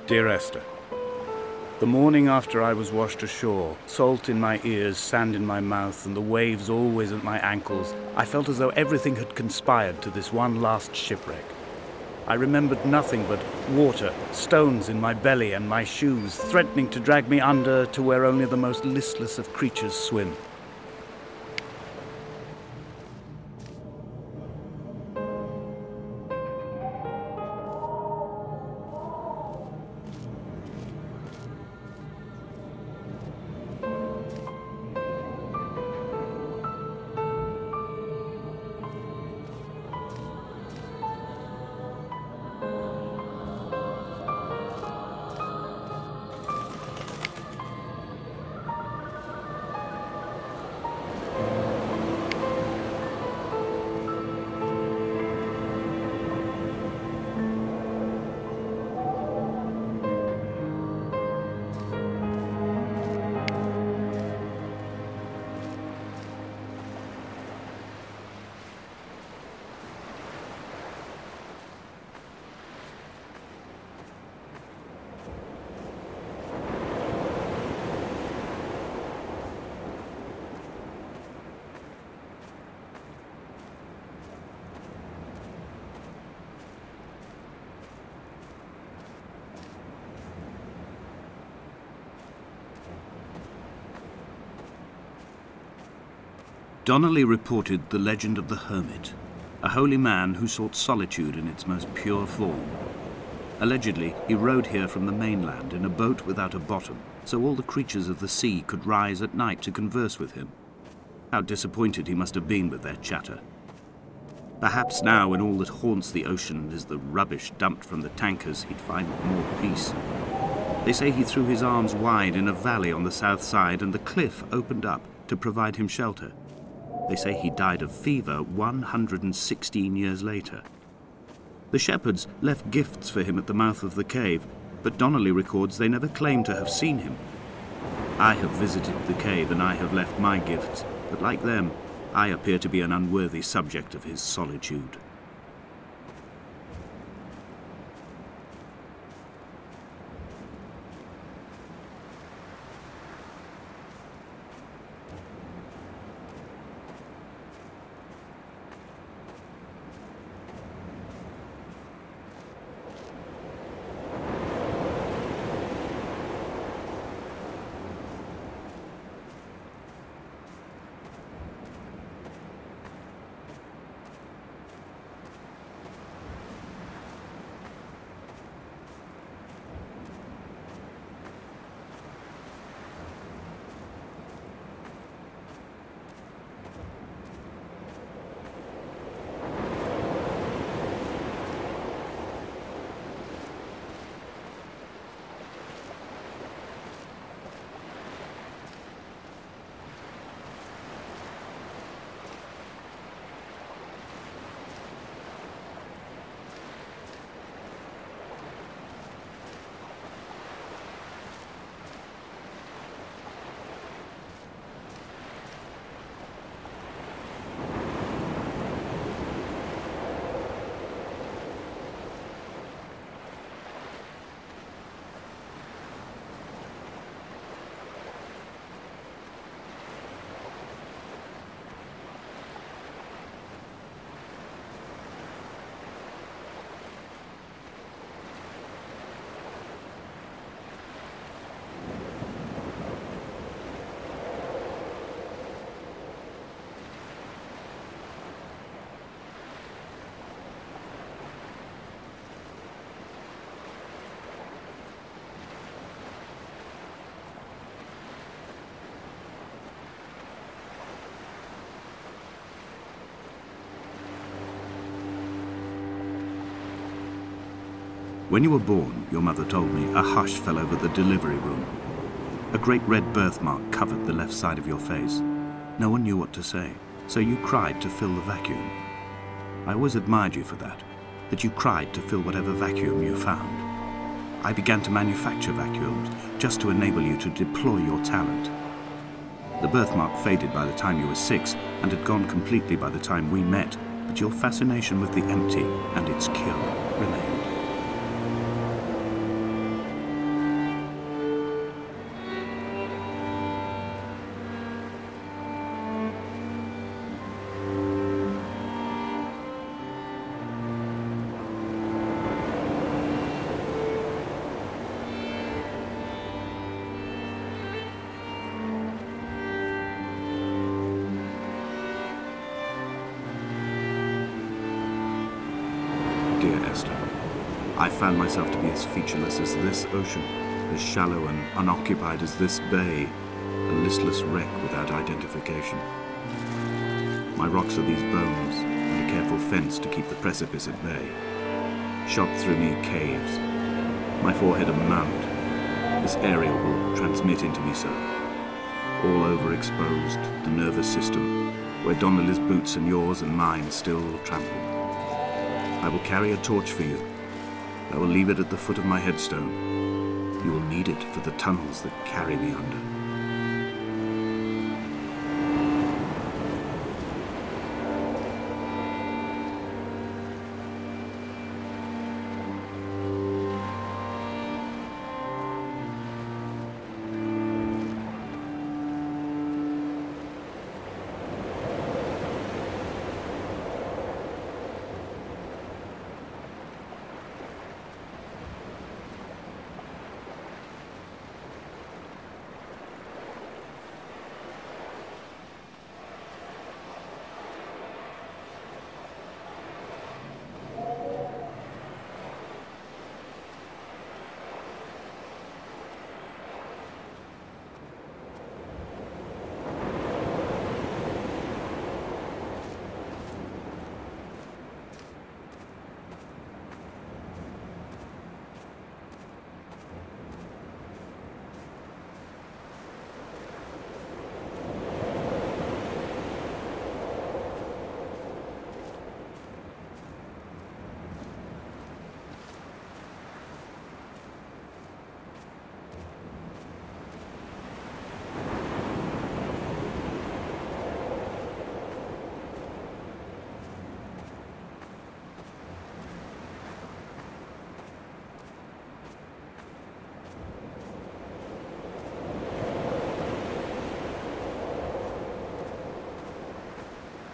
Dear Esther, the morning after I was washed ashore, salt in my ears, sand in my mouth, and the waves always at my ankles, I felt as though everything had conspired to this one last shipwreck. I remembered nothing but water, stones in my belly and my shoes, threatening to drag me under to where only the most listless of creatures swim. Donnelly reported the legend of the hermit, a holy man who sought solitude in its most pure form. Allegedly, he rowed here from the mainland in a boat without a bottom, so all the creatures of the sea could rise at night to converse with him. How disappointed he must have been with their chatter. Perhaps now, when all that haunts the ocean is the rubbish dumped from the tankers, he'd find more peace. They say he threw his arms wide in a valley on the south side, and the cliff opened up to provide him shelter. They say he died of fever 116 years later. The shepherds left gifts for him at the mouth of the cave, but Donnelly records they never claimed to have seen him. I have visited the cave and I have left my gifts, but like them, I appear to be an unworthy subject of his solitude. When you were born, your mother told me, a hush fell over the delivery room. A great red birthmark covered the left side of your face. No one knew what to say, so you cried to fill the vacuum. I always admired you for that you cried to fill whatever vacuum you found. I began to manufacture vacuums just to enable you to deploy your talent. The birthmark faded by the time you were 6 and had gone completely by the time we met, but your fascination with the empty and its cure remained. I found myself to be as featureless as this ocean, as shallow and unoccupied as this bay, a listless wreck without identification. My rocks are these bones, and a careful fence to keep the precipice at bay. Shot through me caves, my forehead a mound. This aerial will transmit into me so. All overexposed, the nervous system, where Donnelly's boots and yours and mine still trample. I will carry a torch for you. I will leave it at the foot of my headstone. You will need it for the tunnels that carry me under.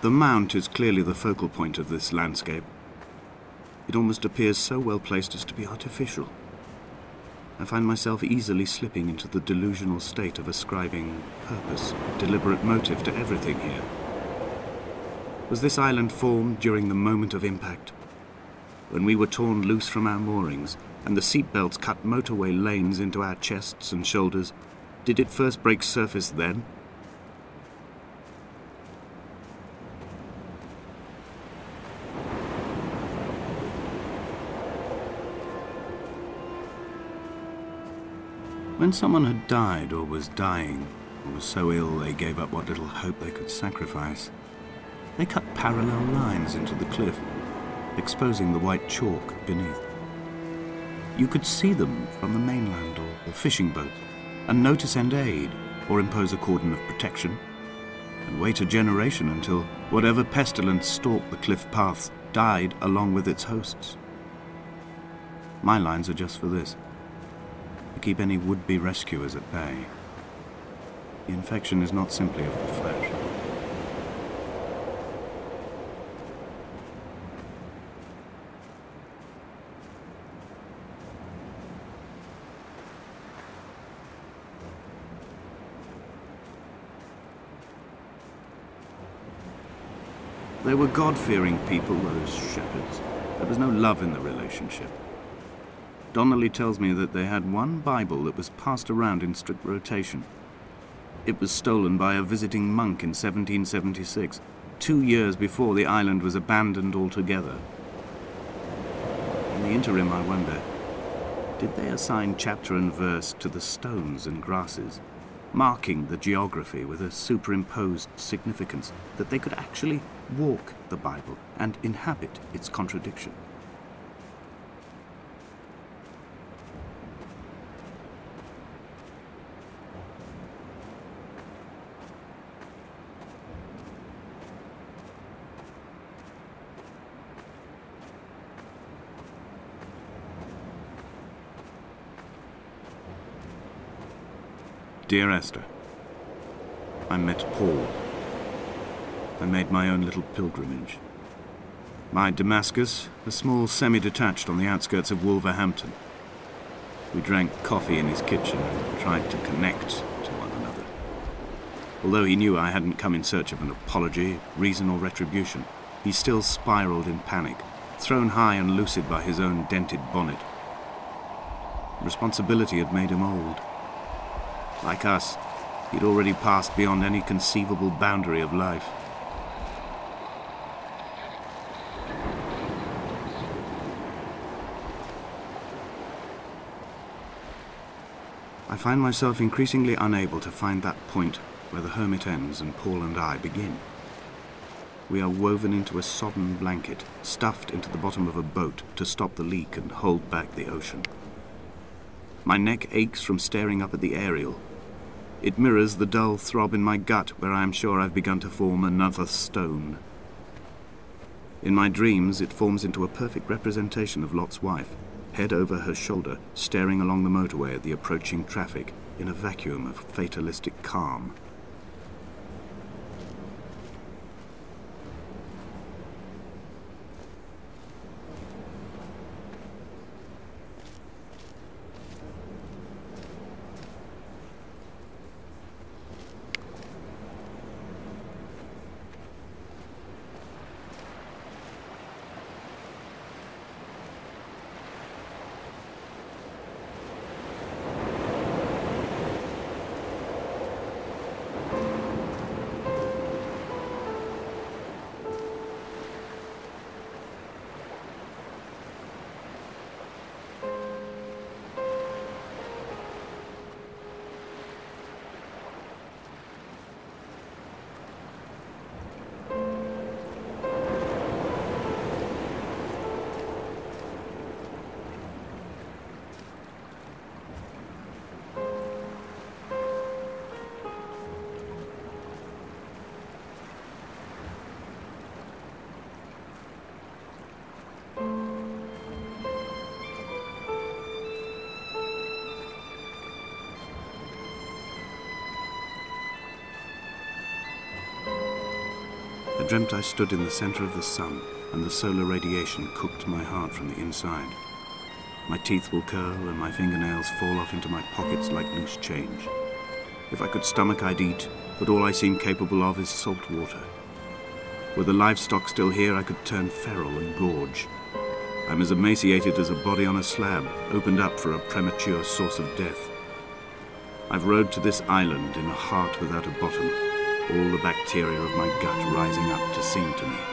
The mount is clearly the focal point of this landscape. It almost appears so well placed as to be artificial. I find myself easily slipping into the delusional state of ascribing purpose, deliberate motive to everything here. Was this island formed during the moment of impact? When we were torn loose from our moorings and the seatbelts cut motorway lanes into our chests and shoulders, did it first break surface then? When someone had died or was dying, or was so ill they gave up what little hope they could sacrifice, they cut parallel lines into the cliff, exposing the white chalk beneath. You could see them from the mainland or the fishing boat, and know to send aid or impose a cordon of protection, and wait a generation until whatever pestilence stalked the cliff paths died along with its hosts. My lines are just for this. To keep any would-be rescuers at bay. The infection is not simply of the flesh. They were God-fearing people, those shepherds. There was no love in the relationship. Donnelly tells me that they had one Bible that was passed around in strict rotation. It was stolen by a visiting monk in 1776, 2 years before the island was abandoned altogether. In the interim, I wonder, did they assign chapter and verse to the stones and grasses, marking the geography with a superimposed significance that they could actually walk the Bible and inhabit its contradiction? Dear Esther, I met Paul. I made my own little pilgrimage. My Damascus, a small semi-detached on the outskirts of Wolverhampton. We drank coffee in his kitchen and tried to connect to one another. Although he knew I hadn't come in search of an apology, reason or retribution, he still spiraled in panic, thrown high and lucid by his own dented bonnet. Responsibility had made him old. Like us, he'd already passed beyond any conceivable boundary of life. I find myself increasingly unable to find that point where the hermit ends and Paul and I begin. We are woven into a sodden blanket, stuffed into the bottom of a boat to stop the leak and hold back the ocean. My neck aches from staring up at the aerial. It mirrors the dull throb in my gut where I am sure I've begun to form another stone. In my dreams, it forms into a perfect representation of Lot's wife, head over her shoulder, staring along the motorway at the approaching traffic in a vacuum of fatalistic calm. I dreamt I stood in the center of the sun, and the solar radiation cooked my heart from the inside. My teeth will curl and my fingernails fall off into my pockets like loose change. If I could stomach, I'd eat, but all I seem capable of is salt water. Were the livestock still here, I could turn feral and gorge. I'm as emaciated as a body on a slab, opened up for a premature source of death. I've rowed to this island in a heart without a bottom, all the bacteria of my gut rising up to sing to me.